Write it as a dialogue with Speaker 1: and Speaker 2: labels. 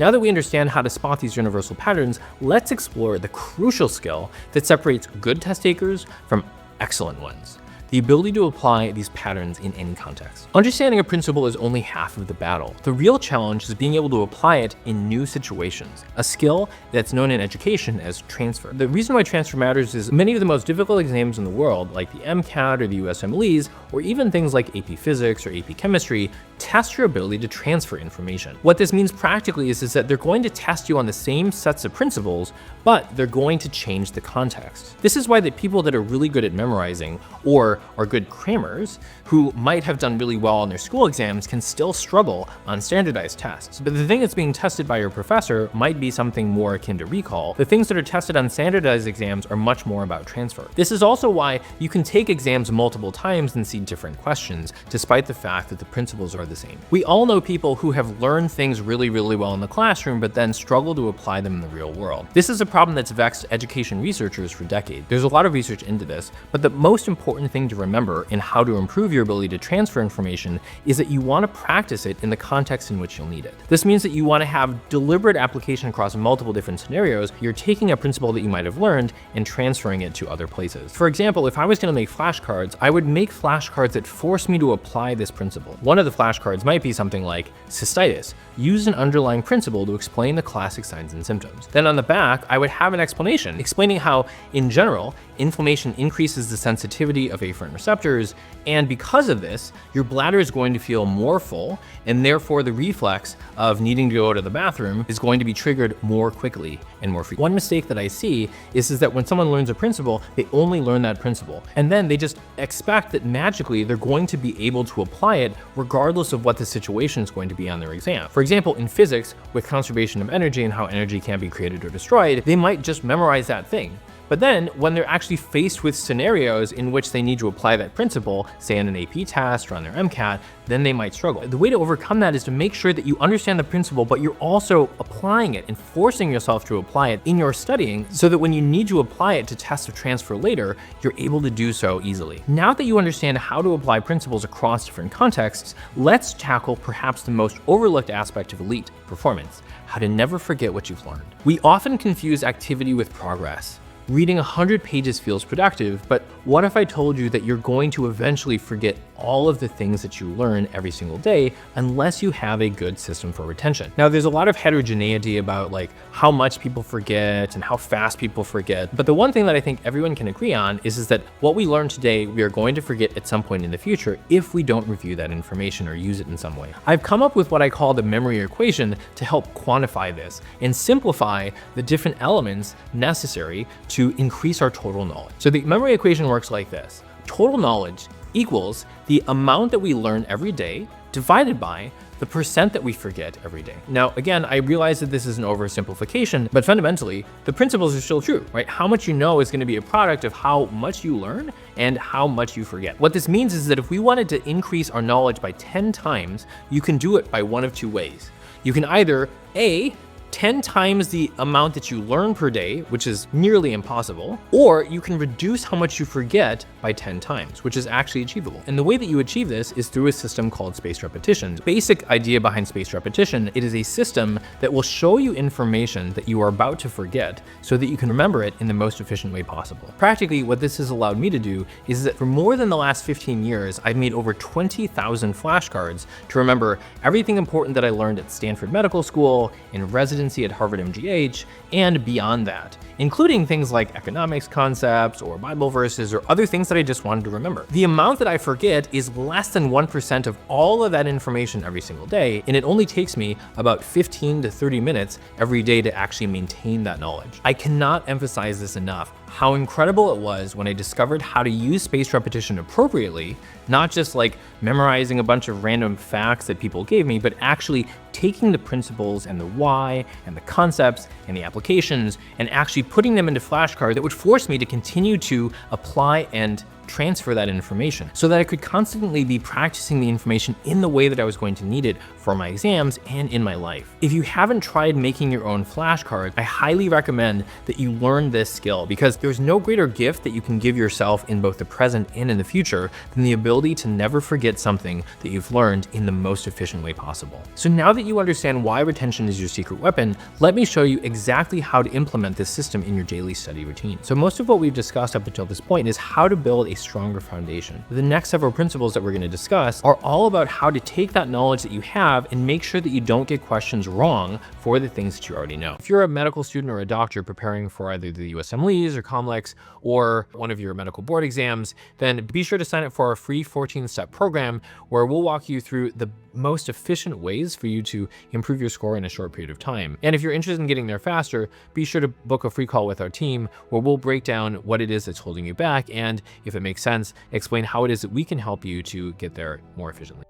Speaker 1: Now that we understand how to spot these universal patterns, let's explore the crucial skill that separates good test takers from excellent ones: the ability to apply these patterns in any context. Understanding a principle is only half of the battle. The real challenge is being able to apply it in new situations, a skill that's known in education as transfer. The reason why transfer matters is many of the most difficult exams in the world, like the MCAT or the USMLEs, or even things like AP Physics or AP Chemistry, test your ability to transfer information. What this means practically is that they're going to test you on the same sets of principles, but they're going to change the context. This is why the people that are really good at memorizing or are good crammers, who might have done really well on their school exams, can still struggle on standardized tests. But the thing that's being tested by your professor might be something more akin to recall. The things that are tested on standardized exams are much more about transfer. This is also why you can take exams multiple times and see different questions, despite the fact that the principles are the same. We all know people who have learned things really well in the classroom, but then struggle to apply them in the real world. This is a problem that's vexed education researchers for decades. There's a lot of research into this, but the most important thing to remember in how to improve your ability to transfer information is that you want to practice it in the context in which you'll need it. This means that you want to have deliberate application across multiple different scenarios. You're taking a principle that you might have learned and transferring it to other places. For example, if I was going to make flashcards, I would make flashcards that force me to apply this principle. One of the flashcards might be something like cystitis. Use an underlying principle to explain the classic signs and symptoms. Then on the back, I would have an explanation explaining how, in general, inflammation increases the sensitivity of afferent receptors, and because of this, your bladder is going to feel more full, and therefore the reflex of needing to go to the bathroom is going to be triggered more quickly and more frequently. One mistake that I see is that when someone learns a principle, they only learn that principle, and then they just expect that magically they're going to be able to apply it regardless of what the situation is going to be on their exam. For example, in physics, with conservation of energy and how energy can be created or destroyed, they might just memorize that thing. But then when they're actually faced with scenarios in which they need to apply that principle, say on an AP test or on their MCAT, then they might struggle. The way to overcome that is to make sure that you understand the principle, but you're also applying it and forcing yourself to apply it in your studying so that when you need to apply it to test or transfer later, you're able to do so easily. Now that you understand how to apply principles across different contexts, let's tackle perhaps the most overlooked aspect of elite performance: how to never forget what you've learned. We often confuse activity with progress. Reading 100 pages feels productive, but what if I told you that you're going to eventually forget all of the things that you learn every single day unless you have a good system for retention? Now, there's a lot of heterogeneity about like how much people forget and how fast people forget, but the one thing that I think everyone can agree on is that what we learn today, we are going to forget at some point in the future if we don't review that information or use it in some way. I've come up with what I call the memory equation to help quantify this and simplify the different elements necessary to increase our total knowledge. So the memory equation works like this: total knowledge equals the amount that we learn every day divided by the percent that we forget every day. Now, again, I realize that this is an oversimplification, but fundamentally, the principles are still true, right? How much you know is going to be a product of how much you learn and how much you forget. What this means is that if we wanted to increase our knowledge by 10 times, you can do it by one of two ways. You can either A, 10 times the amount that you learn per day, which is nearly impossible, or you can reduce how much you forget by 10 times, which is actually achievable. And the way that you achieve this is through a system called spaced repetition. The basic idea behind spaced repetition, it is a system that will show you information that you are about to forget so that you can remember it in the most efficient way possible. Practically, what this has allowed me to do is that for more than the last 15 years, I've made over 20,000 flashcards to remember everything important that I learned at Stanford Medical School, in residency at Harvard MGH, and beyond that, including things like economics concepts or Bible verses or other things that I just wanted to remember. The amount that I forget is less than 1% of all of that information every single day, and it only takes me about 15 to 30 minutes every day to actually maintain that knowledge. I cannot emphasize this enough, how incredible it was when I discovered how to use spaced repetition appropriately, not just like memorizing a bunch of random facts that people gave me, but actually taking the principles and the why and the concepts and the applications and actually putting them into flashcards that would force me to continue to apply and transfer that information so that I could constantly be practicing the information in the way that I was going to need it for my exams and in my life. If you haven't tried making your own flashcards, I highly recommend that you learn this skill because there's no greater gift that you can give yourself in both the present and in the future than the ability to never forget something that you've learned in the most efficient way possible. So now that you understand why retention is your secret weapon, let me show you exactly how to implement this system in your daily study routine. So most of what we've discussed up until this point is how to build a stronger foundation. The next several principles that we're going to discuss are all about how to take that knowledge that you have and make sure that you don't get questions wrong for the things that you already know. If you're a medical student or a doctor preparing for either the USMLEs or COMLEX or one of your medical board exams, then be sure to sign up for our free 14-step program where we'll walk you through the most efficient ways for you to improve your score in a short period of time. And if you're interested in getting there faster, be sure to book a free call with our team where we'll break down what it is that's holding you back and, if it makes sense, explain how it is that we can help you to get there more efficiently.